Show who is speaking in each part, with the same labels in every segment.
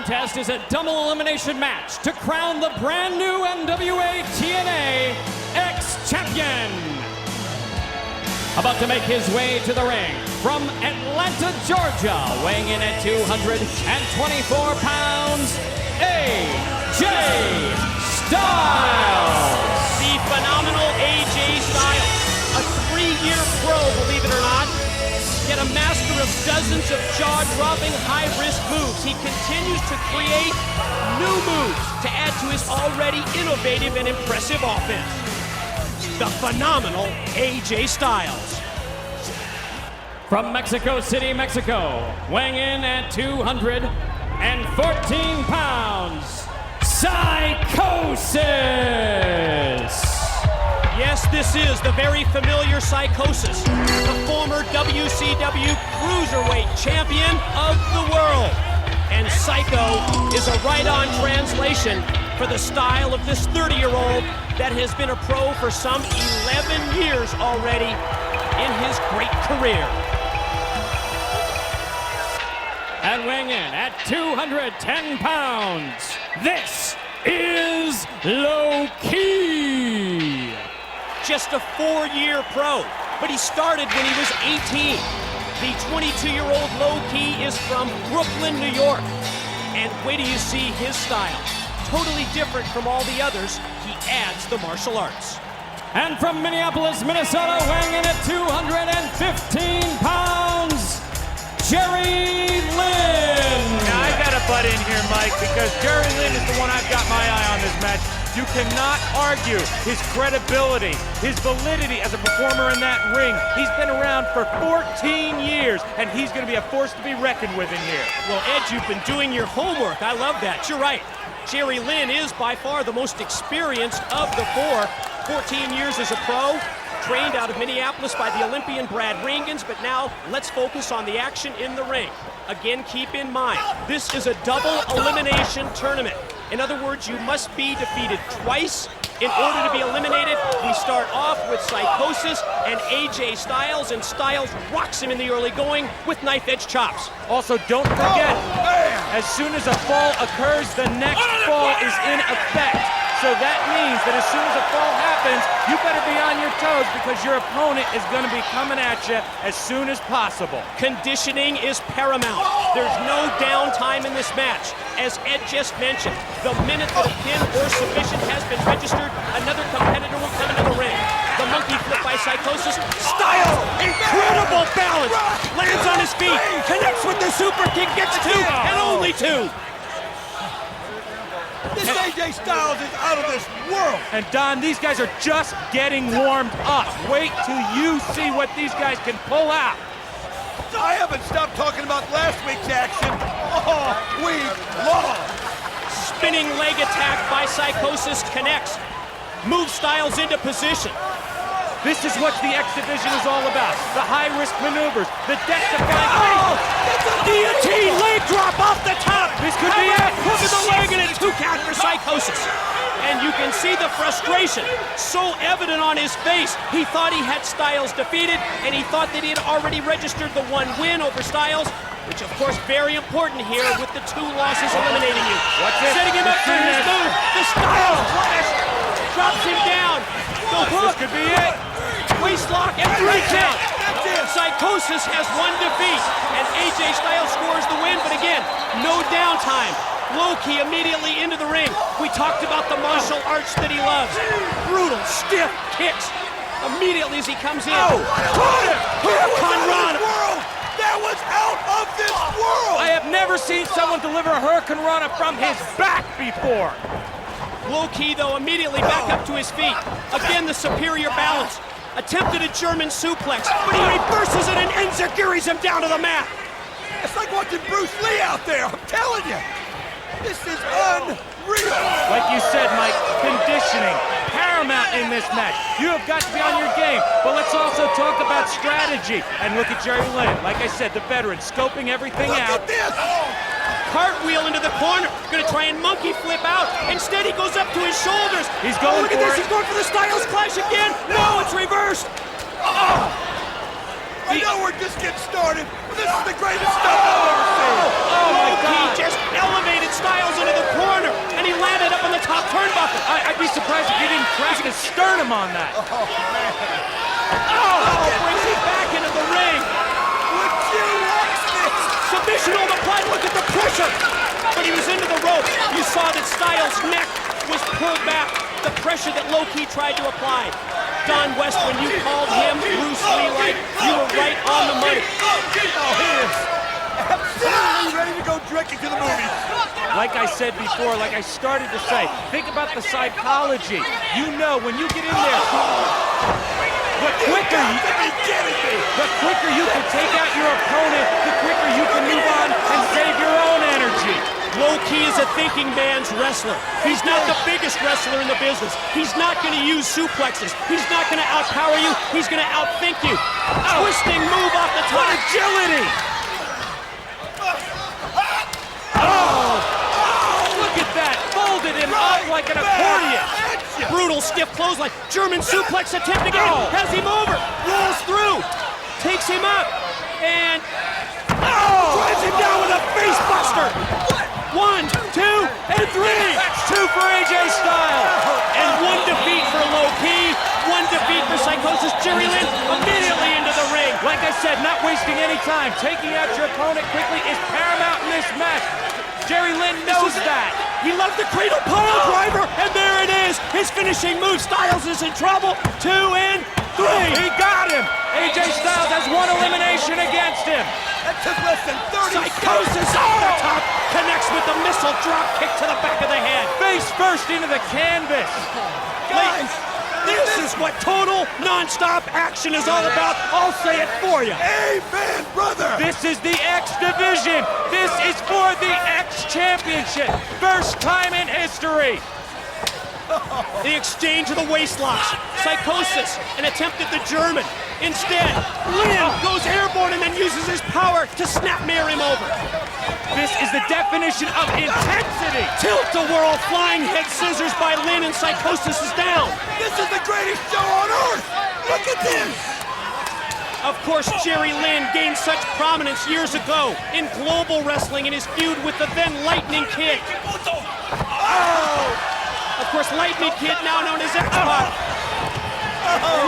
Speaker 1: contest is a double elimination match to crown the brand new NWA TNA X Champion. About to make his way to the ring from Atlanta, Georgia, weighing in at 224 pounds, AJ Styles.
Speaker 2: The phenomenal AJ Styles, a 3-year pro, believe it or not, yet a master of dozens of jaw-dropping, high-risk moves. He continues to create new moves to add to his already innovative and impressive offense. The phenomenal AJ Styles.
Speaker 1: From Mexico City, Mexico, weighing in at 214 pounds, Psicosis.
Speaker 2: Yes, this is the very familiar Psicosis, the former WCW Cruiserweight Champion of the world. And Psycho is a right-on translation for the style of this 30-year-old that has been a pro for some 11 years already in his great career.
Speaker 1: And weighing in at 210 pounds, this is Low Key.
Speaker 2: Just a 4-year pro, but he started when he was 18. The 22-year-old Low Key is from Brooklyn, New York. And wait till you see his style. Totally different from all the others, he adds the martial arts.
Speaker 1: And from Minneapolis, Minnesota, weighing in at 215 pounds, Jerry Lynn.
Speaker 3: Now, I gotta butt in here, Mike, because Jerry Lynn is the one I've got my eye on this match. You cannot argue his credibility, his validity as a performer in that ring. He's been around for 14 years, and he's gonna be a force to be reckoned with in here.
Speaker 2: Well, Ed, you've been doing your homework. I love that. You're right. Jerry Lynn is by far the most experienced of the four. 14 years as a pro, trained out of Minneapolis by the Olympian Brad Ringans, but now let's focus on the action in the ring. Again, keep in mind, this is a double elimination tournament. In other words, you must be defeated twice in order to be eliminated. We start off with Psicosis and AJ Styles, and Styles rocks him in the early going with knife-edge chops.
Speaker 3: Also, don't forget, as soon as a fall occurs, the next fall is in effect. So that means that as soon as a fall happens, you better be on your toes because your opponent is going to be coming at you as soon as possible.
Speaker 2: Conditioning is paramount. There's no downtime in this match. As Ed just mentioned, the minute that a pin or submission has been registered, another competitor will come into the ring. The monkey flip by Psicosis. Styles, incredible balance. Lands on his feet, connects with the super kick, gets two, and only two.
Speaker 4: This AJ Styles is out of this world.
Speaker 3: And Don, these guys are just getting warmed up. Wait till you see what these guys can pull out.
Speaker 4: I haven't stopped talking about last week's action all week long.
Speaker 2: Spinning leg attack by Psicosis connects. Moves Styles into position.
Speaker 3: This is what the X Division is all about. The high-risk maneuvers, the death-defying...
Speaker 2: Oh! It's a guillotine leg drop off the top!
Speaker 3: This could be it!
Speaker 2: Hook of the leg and a 2 count for Psicosis. And you can see the frustration so evident on his face. He thought he had Styles defeated, and he thought that he had already registered the 1 win over Styles, which of course very important here with the 2 losses eliminating you.
Speaker 3: Watch this.
Speaker 2: Setting him up for his move. The Styles flash drops him down. The hook.
Speaker 3: This could be it.
Speaker 2: Waist lock and 3 count. Psicosis has 1 defeat, and AJ Styles scores the win, but again, no downtime. Low Key immediately into the ring. We talked about the martial arts that he loves. Brutal, stiff kicks. Immediately as he comes in.
Speaker 4: Oh, caught him!
Speaker 2: Hurricane Rana.
Speaker 4: That was out of this world!
Speaker 3: I have never seen someone deliver a Hurricane Rana from his back before.
Speaker 2: Low Key, though, immediately back up to his feet. Again, the superior balance. Attempted a German suplex, but he reverses it and enziguris him down to the mat.
Speaker 4: It's like watching Bruce Lee out there, I'm telling you. This is unreal.
Speaker 3: Like you said, Mike, conditioning, paramount in this match. You have got to be on your game, but let's also talk about strategy. And look at Jerry Lynn, like I said, the veteran, scoping everything out.
Speaker 4: Look at this!
Speaker 2: Cartwheel into the corner, gonna try and monkey flip out. Instead, he goes up to his shoulders.
Speaker 3: He's going
Speaker 2: look at
Speaker 3: for
Speaker 2: this,
Speaker 3: it.
Speaker 2: he's going for the Styles Clash again. No, it's reversed.
Speaker 4: Oh! I know we're just getting started, but this is the greatest stuff I've ever seen.
Speaker 3: Oh my
Speaker 2: He
Speaker 3: God.
Speaker 2: just elevated top turnbuckle.
Speaker 3: I'd be surprised if he didn't crack his sternum on that.
Speaker 4: Oh, man.
Speaker 2: Oh, brings him back into the ring.
Speaker 4: Would you watch this?
Speaker 2: Submission on the blood. Look at the pressure. But he was into the rope. You saw that Styles' neck was pulled back. The pressure that Low-Ki tried to apply. Don West, when you called him Bruce Lee-like, you were right on the money.
Speaker 4: Oh, he is absolutely ready to go drinking to the movies.
Speaker 3: Like I said before, like I started to say, think about the psychology. You know, when you get in there, the quicker you can take out your opponent, the quicker you can move on and save your own energy.
Speaker 2: Low-Ki is a thinking man's wrestler. He's not the biggest wrestler in the business. He's not going to use suplexes. He's not going to outpower you. He's going to outthink you. Twisting move off the top.
Speaker 3: Agility! Oh! Look at that! Folded him up like an accordion.
Speaker 2: Brutal stiff clothesline. German suplex attempt again. Has him over. Rolls through. Takes him up. And drives him down with a face buster. 1, 2, and 3.
Speaker 3: That's 2 for AJ Styles.
Speaker 2: And 1 defeat for Low-Ki. 1 defeat for Psicosis. Jerry Lynn immediately into the ring.
Speaker 3: Like I said, not wasting any time. Taking out your opponent quickly is paramount in this match. Jerry Lynn knows that.
Speaker 2: He loves the cradle pile driver, and there it is. His finishing move. Styles is in trouble. 2 and 3.
Speaker 3: He got him. AJ Styles has 1 elimination against him.
Speaker 4: That took less than 30
Speaker 2: Psicosis off the top. Connects with the missile drop kick to the back of the head.
Speaker 3: Face first into the canvas.
Speaker 4: Guys,
Speaker 2: this is what total non-stop action is all about. I'll say it for you.
Speaker 4: amen, brother.
Speaker 3: This is the X Division. This is for the X Championship. First time in history.
Speaker 2: The exchange of the waist locks. Psicosis, an attempt at the German. Instead, Lynn goes airborne and then uses his power to snap-mirror him over.
Speaker 3: This is the definition of intensity.
Speaker 2: Tilt-a-whirl flying head scissors by Lynn, and Psicosis is down.
Speaker 4: This is the greatest show on earth. Look at this.
Speaker 2: Of course, Jerry Lynn gained such prominence years ago in global wrestling in his feud with the then Lightning Kid. Of course, Lightning Kid, now known as X-Pac.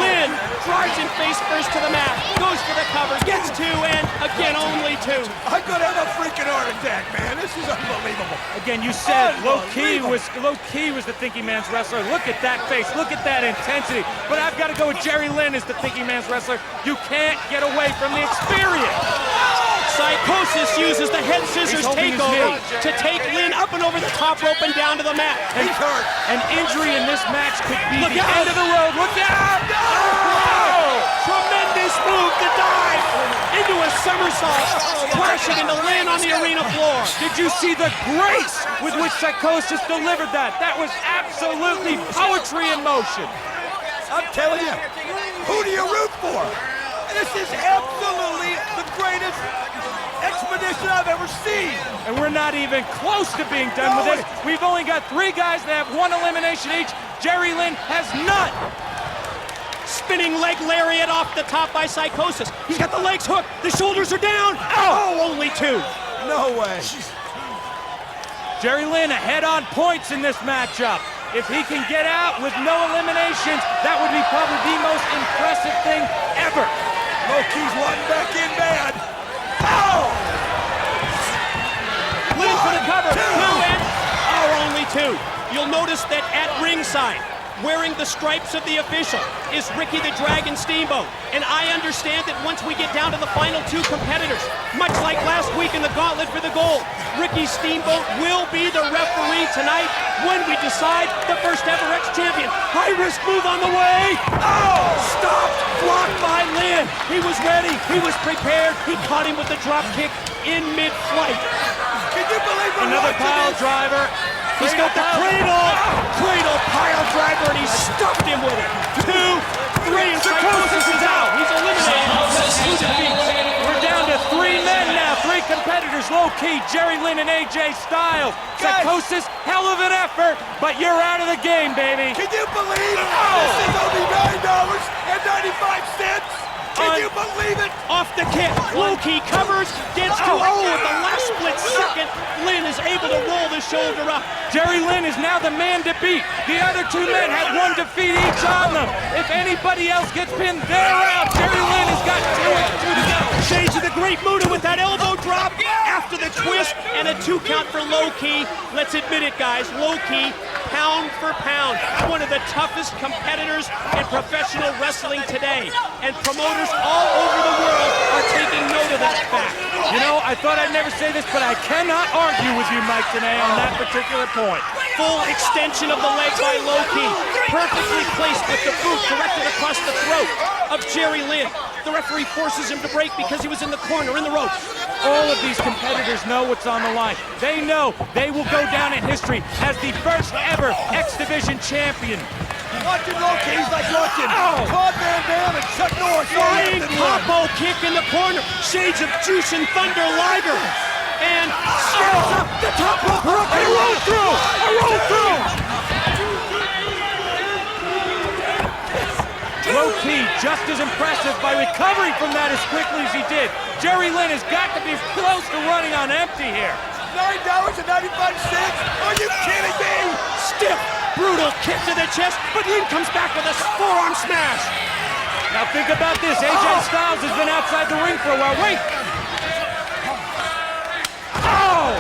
Speaker 2: Lynn drives him face first to the mat, goes for the cover, gets 2, and again only 2.
Speaker 4: I'm gonna have a freaking heart attack, man. This is unbelievable.
Speaker 3: Again, you said Low-Ki was the thinking man's wrestler. Look at that face. Look at that intensity. But I've got to go with Jerry Lynn as the thinking man's wrestler. You can't get away from the experience.
Speaker 2: Psicosis uses the head scissors takeover to take Lynn up and over the top rope and down to the mat.
Speaker 3: He's hurt. An injury in this match could be the end of the road. Look out!
Speaker 2: Oh! Tremendous move to dive into a somersault, crashing into Lynn on the arena floor.
Speaker 3: Did you see the grace with which Psicosis delivered that? That was absolutely poetry in motion.
Speaker 4: I'm telling you, who do you root for? This is absolutely the greatest expedition I've ever seen.
Speaker 3: And we're not even close to being done with this. We've only got 3 guys that have 1 elimination each. Jerry Lynn has none.
Speaker 2: Spinning leg lariat off the top by Psicosis. He's got the legs hooked. The shoulders are down. Oh, only 2.
Speaker 4: No way.
Speaker 3: Jerry Lynn ahead on points in this matchup. If he can get out with no eliminations, that would be probably the most impressive thing ever.
Speaker 4: Low-Ki's wanting back in bad.
Speaker 2: Oh! Lynn for the cover. 2 and only 2. You'll notice that at ringside, wearing the stripes of the official, is Ricky the Dragon Steamboat. And I understand that once we get down to the final 2 competitors, much like last week in the gauntlet for the gold, Ricky Steamboat will be the referee tonight when we decide the first ever X champion. High risk move on the way. Oh! Stopped, blocked by Lynn. He was ready, he was prepared. He caught him with the drop kick in mid-flight.
Speaker 4: Can you believe
Speaker 3: another pile driver?
Speaker 2: He's got the cradle pile driver, and he stuffed him with it. 2, 3, and Psicosis is out. He's eliminated.
Speaker 3: We're down to 3 men now, 3 competitors. Low-Ki, Jerry Lynn, and AJ Styles. Psicosis, hell of an effort, but you're out of the game, baby.
Speaker 4: Can you believe this is only $9.95? Can you believe it?
Speaker 2: Off the kick. Low-key covers. Gets to at the last split second. Lynn is able to roll the shoulder up.
Speaker 3: Jerry Lynn is now the man to beat. The other two men had one defeat each on them. If anybody else gets pinned, they're out. Jerry Lynn has got two to go.
Speaker 2: Shades of the Great Muta with that elbow drop after the twist and a 2 count for Low-key. Let's admit it, guys. Low-key, pound for pound, one of the toughest competitors in professional wrestling today. And promoters all over the world are taking note of that fact.
Speaker 3: You know, I thought I'd never say this, but I cannot argue with you, Mike, today on that particular point.
Speaker 2: Full extension of the leg by Low-key, perfectly placed with the boot directed across the throat of Jerry Lynn. The referee forces him to break because he was in the corner, in the ropes.
Speaker 3: All of these competitors know what's on the line. They know they will go down in history as the first ever X Division champion.
Speaker 4: Watching Low-key is like watching Claude Van Damme and Chuck Norris.
Speaker 2: Flying combo kick in the corner. Shades of Juice and Thunder Liger. And steps up the top rope.
Speaker 3: I rolled through! I rolled through! Low-key just as impressive by recovering from that as quickly as he did. Jerry Lynn has got to be close to running on empty here.
Speaker 4: $9.95. Are you kidding me?
Speaker 2: stiff, brutal kick to the chest, but Lynn comes back with a forearm smash.
Speaker 3: Now think about this. AJ Styles has been outside the ring for a while. Wait!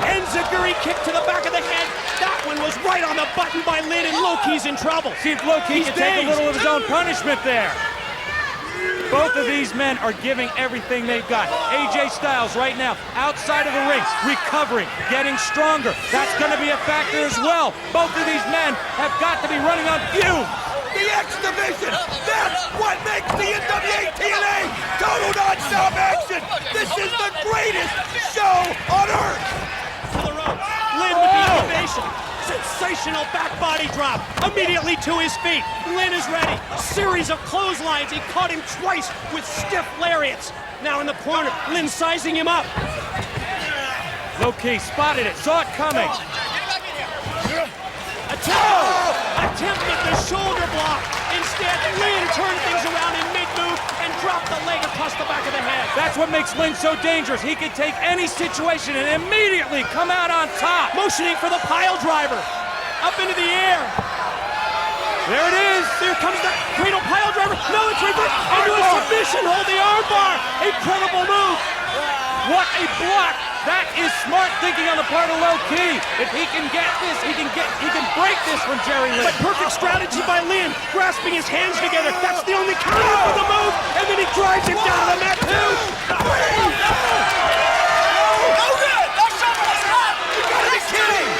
Speaker 2: Enziguri kick to the back of the head. That one was right on the button by Lynn, and Low-key's in trouble.
Speaker 3: See if Low-key can take a little of his own punishment there. Both of these men are giving everything they've got. AJ Styles right now outside of the ring, recovering, getting stronger. That's going to be a factor as well. Both of these men have got to be running on fumes.
Speaker 4: The X Division, that's what makes the NWA TNA total nonstop action. This is the greatest show on earth.
Speaker 2: To the ropes. Lynn with the elevation. Sensational back body drop. Immediately to his feet. Lynn is ready. Series of clotheslines. He caught him twice with stiff lariats. Now in the corner, Lynn sizing him up.
Speaker 3: Low-key spotted it, saw it coming.
Speaker 2: Attempted the shoulder block. Instead, Lynn turned things around in mid-move and dropped the leg across the back of the head.
Speaker 3: That's what makes Lynn so dangerous. He can take any situation and immediately come out on top.
Speaker 2: Motioning for the pile driver. Up into the air.
Speaker 3: There it is.
Speaker 2: There comes the cradle pile driver. No, it's reversed. Into a submission. Hold the arm bar. Incredible move.
Speaker 3: What a block. That is smart thinking on the part of Low-key. If he can get this, he can break this from Jerry Lynn.
Speaker 2: But perfect strategy by Lynn, grasping his hands together. That's the only counter for the move, and then he drives him down to the mat too.
Speaker 4: No good. That's something that's hot. You gotta be kidding.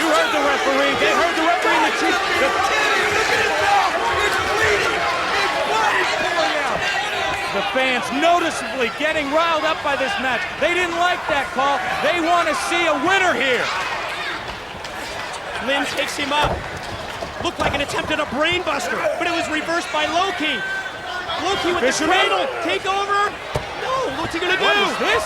Speaker 3: You heard the referee. They heard the referee and the chief.
Speaker 4: Look at his mouth. It's bleeding. His blood is pouring out.
Speaker 3: The fans noticeably getting riled up by this match. They didn't like that call. They want to see a winner here.
Speaker 2: Lynn takes him up. Looked like an attempt at a brainbuster, but it was reversed by Low-key. Low-key with the cradle. Take over. No, what's he going to do?
Speaker 3: What is this?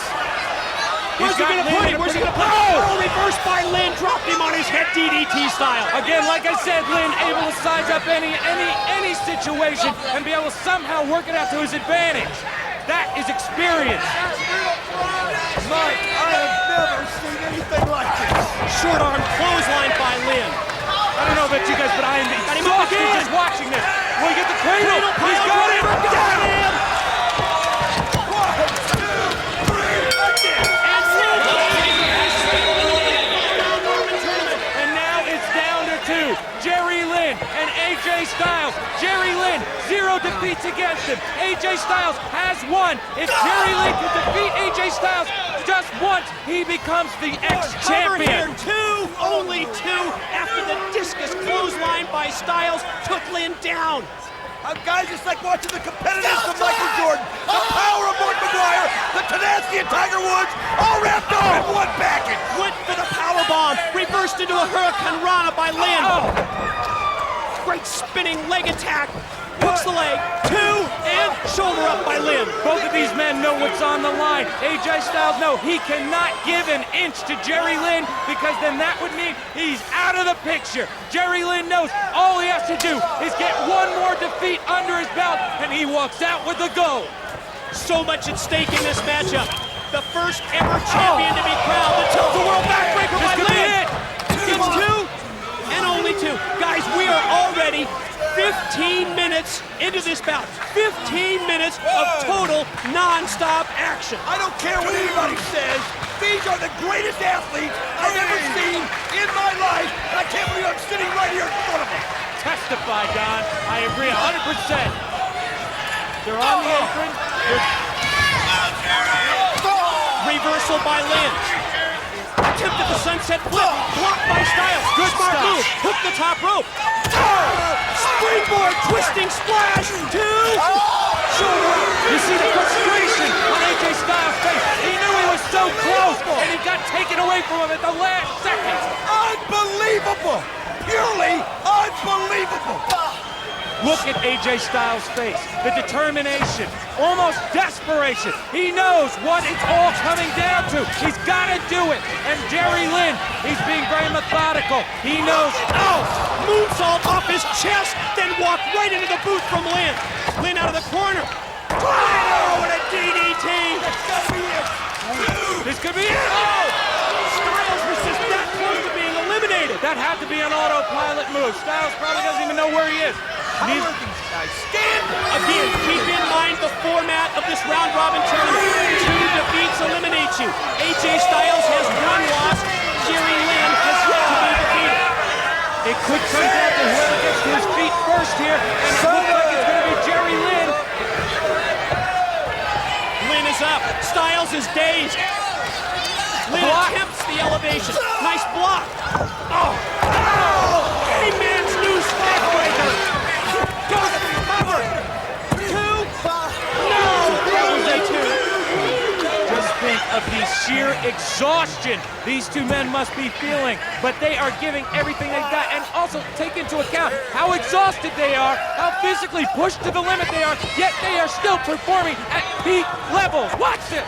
Speaker 2: Where's he going to put it? Where's he going to put it? Oh, reversed by Lynn. Dropped him on his head DDT style.
Speaker 3: Again, like I said, Lynn able to size up any situation and be able to somehow work it out to his advantage. That is experience.
Speaker 4: Mike, I have never seen anything like this.
Speaker 2: Short arm clothesline by Lynn.
Speaker 3: I don't know about you guys, but I am exhausted just watching this. Will he get the cradle? He's got it.
Speaker 2: Got him.
Speaker 3: Jerry Lynn and AJ Styles. Jerry Lynn, 0 defeats against him. AJ Styles has won. If Jerry Lynn can defeat AJ Styles just once, he becomes the X-Champion.
Speaker 2: Only two after the discus clothesline by Styles took Lynn down.
Speaker 4: Guys, it's like watching the competitiveness of Michael Jordan, the power of Mark McGuire, the tenacity of Tiger Woods, all wrapped up in one package.
Speaker 2: Went for the powerbomb, reversed into a Hurricane Rana by Lynn. Great spinning leg attack, hooks the leg, and shoulder up by Lynn.
Speaker 3: Both of these men know what's on the line. AJ Styles knows he cannot give an inch to Jerry Lynn because then that would mean he's out of the picture. Jerry Lynn knows all he has to do is get one more defeat under his belt and he walks out with the gold.
Speaker 2: So much at stake in this matchup. The first ever champion to be crowned. The tilt-a-world backbreaker by Lynn. Gets 2 and only 2. Guys, we are already 15 minutes into this bout. 15 minutes of total non-stop action.
Speaker 4: I don't care what anybody says. These are the greatest athletes I've ever seen in my life. And I can't believe I'm sitting right here in front of them.
Speaker 3: Testify, Don. I agree 100%. They're on the apron.
Speaker 2: Reversal by Lynn. Attempt at the sunset flip. Blocked by Styles. Good smart move. Hook the top rope. Springboard twisting splash. 2. Shoulder.
Speaker 3: You see the frustration on AJ Styles' face. He knew he was so close, and he got taken away from him at the last second.
Speaker 4: Unbelievable. Purely unbelievable.
Speaker 3: Look at AJ Styles' face. The determination, almost desperation. He knows what it's all coming down to. He's got to do it. And Jerry Lynn, he's being very methodical. He knows.
Speaker 2: Oh! Moonsault off his chest, then walked right into the boot from Lynn. Lynn out of the corner. Oh, what a DDT!
Speaker 3: This could be it.
Speaker 2: Oh! Styles was just that close to being eliminated.
Speaker 3: That had to be an autopilot move. Styles probably doesn't even know where he is.
Speaker 2: Again, keep in mind the format of this round-robin tournament. 2 defeats eliminate you. AJ Styles has 1 loss. Jerry Lynn has yet to be defeated.
Speaker 3: It could come down to whoever gets to his feet first here, and it looks like it's going to be Jerry Lynn.
Speaker 2: Lynn is up. Styles is dazed. Lynn attempts the elevation. Nice block. Oh! Hangman's new backbreaker. Goes cover. 2. No! That was a 2.
Speaker 3: Just think of the sheer exhaustion these two men must be feeling, but they are giving everything they've got, and also take into account how exhausted they are, how physically pushed to the limit they are, yet they are still performing at peak levels. Watch this.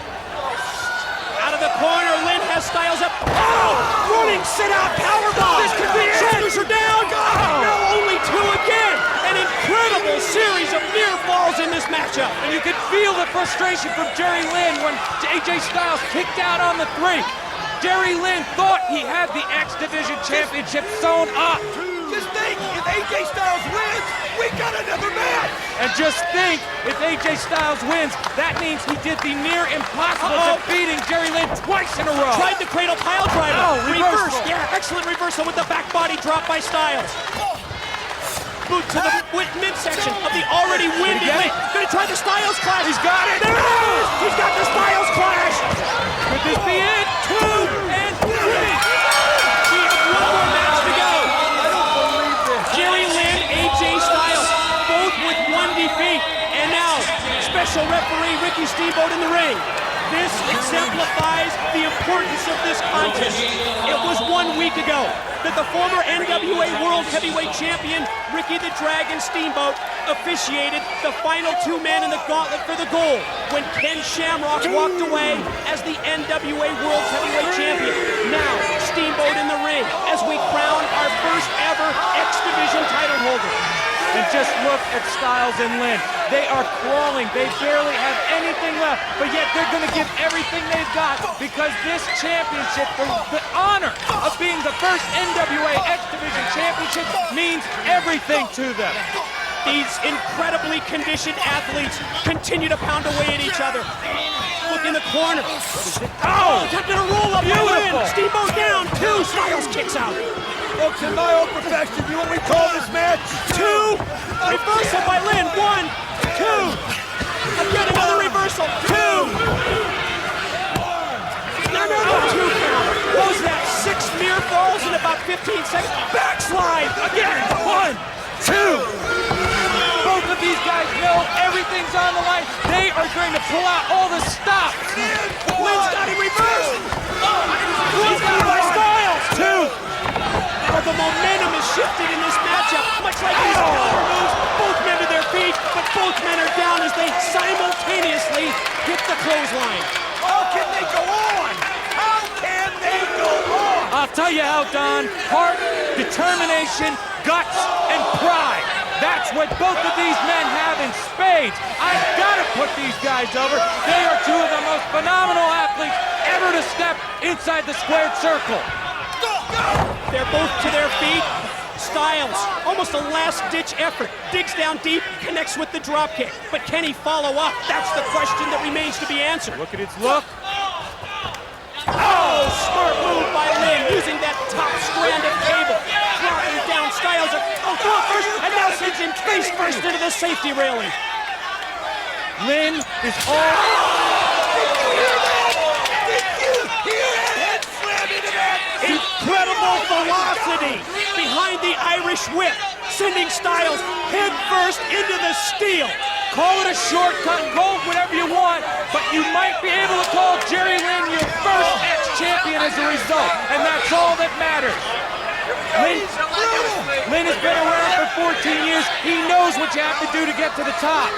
Speaker 2: Out of the corner, Lynn has Styles up. Oh! Running sit-out powerbomb.
Speaker 3: This could be it.
Speaker 2: Shoulders are down.
Speaker 3: Oh.
Speaker 2: No, only 2 again. An incredible series of near falls in this matchup.
Speaker 3: And you could feel the frustration from Jerry Lynn when AJ Styles kicked out on the 3. Jerry Lynn thought he had the X Division Championship sewn up.
Speaker 4: Just think, if AJ Styles wins, we got another match.
Speaker 3: And just think, if AJ Styles wins, that means he did the near impossible, defeating Jerry Lynn twice in a row.
Speaker 2: Tried the cradle pile driver.
Speaker 3: Oh,
Speaker 2: reverse. Yeah, excellent reversal with the back body drop by Styles. Boot to the midsection of the already winded Lynn. Gonna try the Styles clash.
Speaker 3: He's got it.
Speaker 2: There it is. He's got the Styles clash.
Speaker 3: Could this be it?
Speaker 2: 2 and 3. We have 1 more match to go. Jerry Lynn, AJ Styles, both with 1 defeat. And now, special referee Ricky Steamboat in the ring. This exemplifies the importance of this contest. It was 1 week ago that the former NWA World Heavyweight Champion, Ricky the Dragon Steamboat, officiated the final 2 men in the gauntlet for the gold when Ken Shamrock walked away as the NWA World Heavyweight Champion. Now, Steamboat in the ring as we crown our first ever X Division title holder.
Speaker 3: And just look at Styles and Lynn. They are crawling. They barely have anything left, but yet they're going to give everything they've got because this championship, the honor of being the first NWA X Division Championship, means everything to them.
Speaker 2: These incredibly conditioned athletes continue to pound away at each other. Look in the corner. Oh, attempted a roll-up by Lynn. Steamboat down. 2. Styles kicks out.
Speaker 4: Folks, in my own profession, you know what we call this match?
Speaker 2: 2. Reversal by Lynn. 1, 2. Again, another reversal. 2. Another 2 count. What was that? 6 near falls in about 15 seconds. Backslide. Again. 1, 2.
Speaker 3: Both of these guys know everything's on the line. They are going to pull out all the stops.
Speaker 2: Lynn's got it reversed. He's got by Styles. 2. Oh, the momentum is shifted in this matchup, much like these power moves. Both men to their feet, but both men are down as they simultaneously hit the clothesline.
Speaker 4: How can they go on? How can they go on?
Speaker 3: I'll tell you how, Don. Heart, determination, guts, and pride. That's what both of these men have in spades. I've got to put these guys over. They are two of the most phenomenal athletes ever to step inside the squared circle.
Speaker 2: They're both to their feet. Styles, almost a last-ditch effort, digs down deep, connects with the dropkick. But can he follow up? That's the question that remains to be answered.
Speaker 3: Look at its look.
Speaker 2: Oh, smart move by Lynn, using that top strand of cable. Dropping down Styles, throw it first, and now sends him face first into the safety railing.
Speaker 3: Lynn is all...
Speaker 2: Incredible velocity behind the Irish whip, sending Styles head first into the steel.
Speaker 3: Call it a shortcut, call it whatever you want, but you might be able to call Jerry Lynn your first ex-champion as a result, and that's all that matters. Lynn has been around for 14 years. He knows what you have to do to get to the top.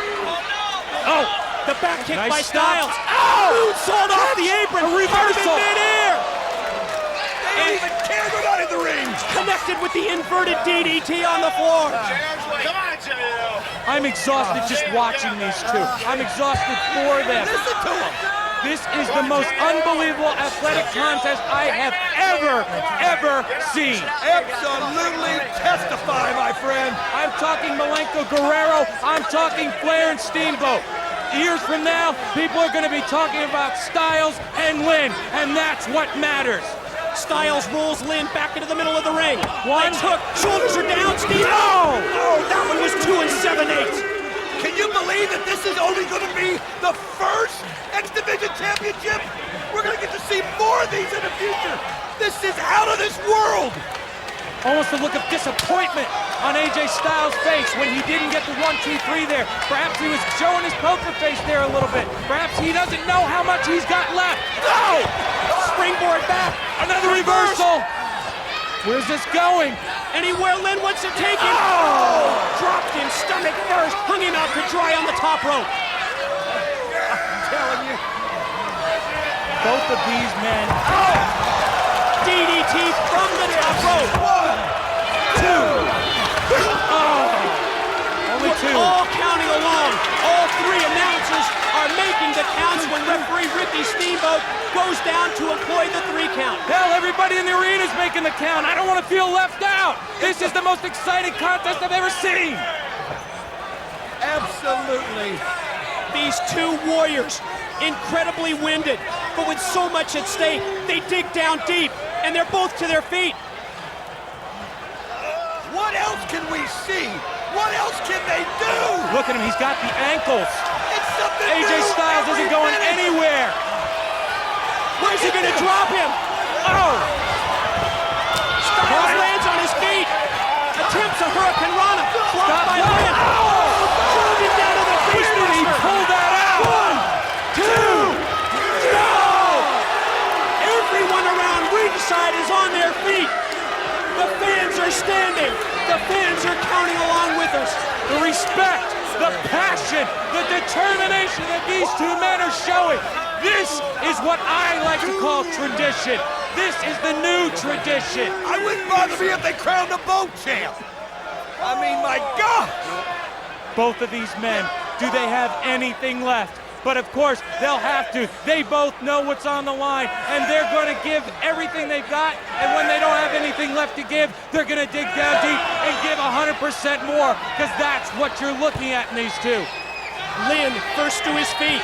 Speaker 2: Oh, the back kick
Speaker 3: Nice
Speaker 2: by
Speaker 3: stop.
Speaker 2: Styles. Oh, moonsault off the apron.
Speaker 3: A reversal.
Speaker 2: Midair.
Speaker 4: They don't even care to go out in the ring.
Speaker 2: Connected with the inverted DDT on the floor.
Speaker 5: Come on, Jimmy.
Speaker 3: I'm exhausted just watching these two. I'm exhausted for them.
Speaker 4: Listen to them.
Speaker 3: This is the most unbelievable athletic contest I have ever seen.
Speaker 4: Absolutely testify, my friend.
Speaker 3: I'm talking Malenko Guerrero. I'm talking Flair and Steamboat. Years from now, people are going to be talking about Styles and Lynn, and that's what matters.
Speaker 2: Styles rolls Lynn back into the middle of the ring.
Speaker 3: One.
Speaker 2: Legs hook, shoulders are down, Steve.
Speaker 3: No!
Speaker 2: Oh, that one was 2 7/8.
Speaker 4: Can you believe that this is only going to be the first X Division Championship? We're going to get to see more of these in the future. This is out of this world.
Speaker 3: Almost a look of disappointment on AJ Styles' face when he didn't get the 1, 2, 3 there. Perhaps he was showing his poker face there a little bit. Perhaps he doesn't know how much he's got left.
Speaker 2: No! Springboard back.
Speaker 3: Another reversal. Where's this going?
Speaker 2: Anywhere Lynn wants to take him. Oh! Dropped him stomach first. Hung him out to dry on the top rope.
Speaker 4: I'm telling you.
Speaker 3: Both of these men.
Speaker 2: DDT from the top rope.
Speaker 4: 1, 2.
Speaker 3: Only two.
Speaker 2: All counting along. All 3 announcers are making the counts when referee Ricky Steamboat goes down to employ the 3 count.
Speaker 3: Hell, everybody in the arena is making the count. I don't want to feel left out. This is the most exciting contest I've ever seen.
Speaker 4: Absolutely.
Speaker 2: These 2 warriors, incredibly winded, but with so much at stake, they dig down deep, and they're both to their feet.
Speaker 4: What else can we see? What else can they do?
Speaker 3: Look at him, he's got the ankles.
Speaker 4: It's something
Speaker 3: AJ
Speaker 4: new
Speaker 3: Styles
Speaker 4: every
Speaker 3: isn't going
Speaker 4: minute.
Speaker 3: anywhere.
Speaker 2: Where's he gonna drop him?
Speaker 3: Oh!
Speaker 2: Styles lands on his feet. Attempts a Hurricane Rana. Blocked by Lynn. Drove him down to the face
Speaker 3: Where did he
Speaker 2: master.
Speaker 3: pull that out?
Speaker 2: 1, 2. No! Everyone around ringside is on their feet. The fans are standing. The fans are counting along with us.
Speaker 3: The respect, the passion, the determination that these 2 men are showing. This is what I like to call tradition. This is the new tradition.
Speaker 4: I wouldn't bother me if they crowned a boat champ. I mean, my God.
Speaker 3: Both of these men, do they have anything left? But of course, they'll have to. They both know what's on the line, and they're going to give everything they've got, and when they don't have anything left to give, they're going to dig down deep and give 100% more, because that's what you're looking at in these 2.
Speaker 2: Lynn first to his feet,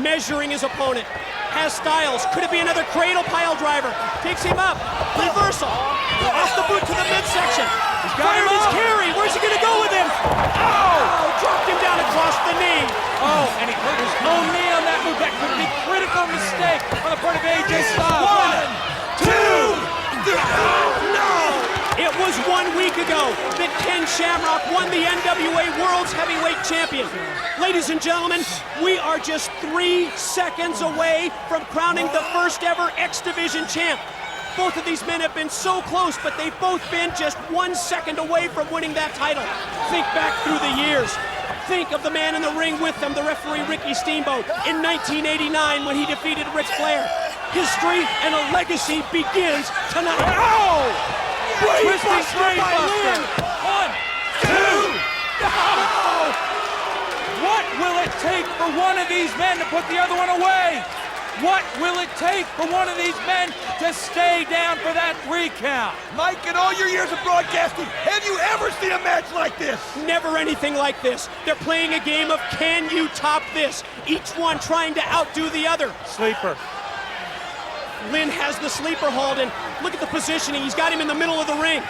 Speaker 2: measuring his opponent. Has Styles. Could it be another cradle pile driver? Takes him up. Reversal. Off the boot to the midsection.
Speaker 3: got him
Speaker 2: Fired his
Speaker 3: up.
Speaker 2: carry. Where's he going to go with him? Oh! Dropped him down across the knee.
Speaker 3: Oh, and he hurt his own knee on that move. That could be a critical mistake on the part of AJ Styles.
Speaker 2: 1, 2. No! It was 1 week ago that Ken Shamrock won the NWA World's Heavyweight Champion. Ladies and gentlemen, we are just 3 seconds away from crowning the first ever X Division champ. Both of these men have been so close, but they've both been just 1 second away from winning that title. Think back through the years. Think of the man in the ring with them, the referee Ricky Steamboat, in 1989 when he defeated Ric Flair. History and a legacy begins tonight. Oh!
Speaker 3: Twisting
Speaker 2: Brainbuster by
Speaker 3: brainbuster.
Speaker 2: Lynn.
Speaker 3: 1, 2. No! What will it take for one of these men to put the other one away? What will it take for one of these men to stay down for that 3 count?
Speaker 4: Mike, in all your years of broadcasting, have you ever seen a match like this?
Speaker 2: Never anything like this. They're playing a game of can you top this? Each one trying to outdo the other.
Speaker 3: Sleeper.
Speaker 2: Lynn has the sleeper hold, and look at the positioning. He's got him in the middle of the ring.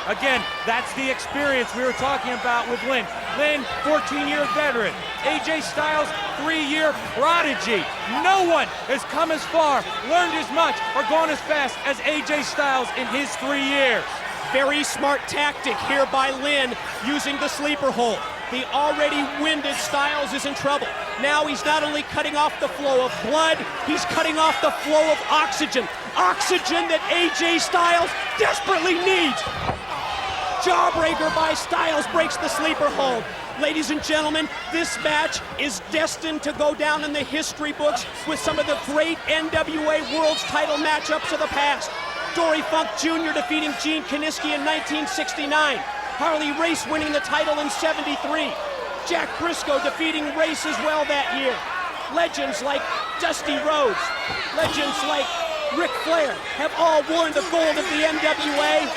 Speaker 3: Again, that's the experience we were talking about with Lynn. Lynn, 14-year veteran. AJ Styles, 3-year prodigy. No one has come as far, learned as much, or gone as fast as AJ Styles in his 3 years.
Speaker 2: Very smart tactic here by Lynn, using the sleeper hold. The already winded Styles is in trouble. Now he's not only cutting off the flow of blood, he's cutting off the flow of oxygen. Oxygen that AJ Styles desperately needs. Jawbreaker by Styles breaks the sleeper hold. Ladies and gentlemen, this match is destined to go down in the history books with some of the great NWA World's Title matchups of the past. Dory Funk Jr. defeating Gene Kiniski in 1969. Harley Race winning the title in 73. Jack Briscoe defeating Race as well that year. Legends like Dusty Rhodes, legends like Ric Flair have all worn the gold of the NWA.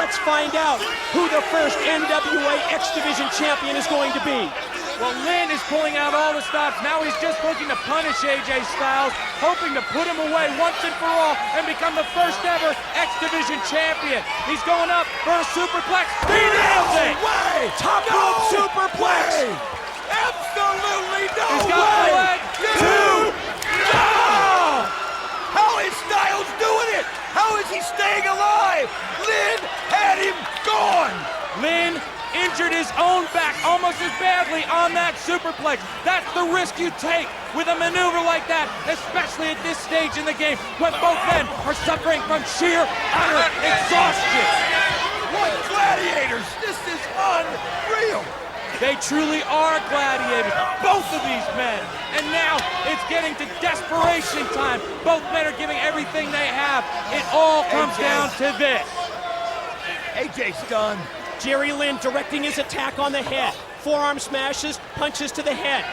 Speaker 2: Let's find out who the first NWA X Division champion is going to be.
Speaker 3: Well, Lynn is pulling out all the stops. Now he's just looking to punish AJ Styles, hoping to put him away once and for all and become the first ever X Division champion. He's going up for a superplex. He nails it!
Speaker 4: Way!
Speaker 2: Top rope superplex!
Speaker 4: Way! Absolutely no
Speaker 3: He's got the
Speaker 4: way!
Speaker 3: leg. 2! No!
Speaker 4: How is Styles doing it? How is he staying alive? Lynn had him gone!
Speaker 3: Lynn injured his own back almost as badly on that superplex. That's the risk you take with a maneuver like that, especially at this stage in the game when both men are suffering from sheer, utter exhaustion.
Speaker 4: What gladiators! This is unreal!
Speaker 3: They truly are gladiators, both of these men. And now it's getting to desperation time. Both men are giving everything they have. It all comes down to this.
Speaker 4: AJ's done.
Speaker 2: Jerry Lynn directing his attack on the head. Forearm smashes, punches to the head.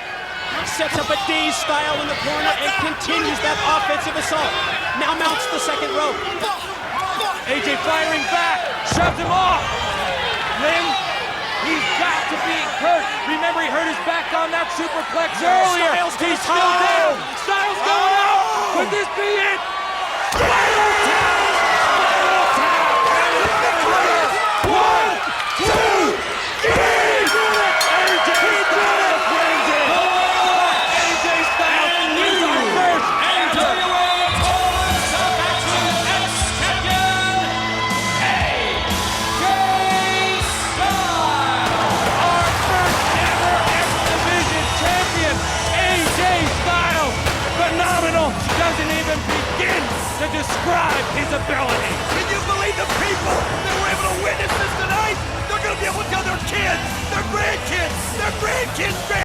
Speaker 2: He sets up a dazed Style in the corner and continues that offensive assault. Now mounts the second rope.
Speaker 3: AJ firing back, shoves him off. Lynn, he's got to be hurt. Remember, he hurt his back on that superplex earlier.
Speaker 2: Styles
Speaker 3: He's still down. Styles going out. Could this be it? Spinal Tap! Spinal Tap! One, two, three! AJ Styles wins it! AJ Styles wins our first
Speaker 1: NWA Nonstop Action X Champion, AJ Styles!
Speaker 3: Our first ever X Division champion, AJ Styles. Phenomenal doesn't even begin to describe his ability.
Speaker 4: Can you believe the people that were able to witness this tonight? They're going to be able to tell their kids, their grandkids,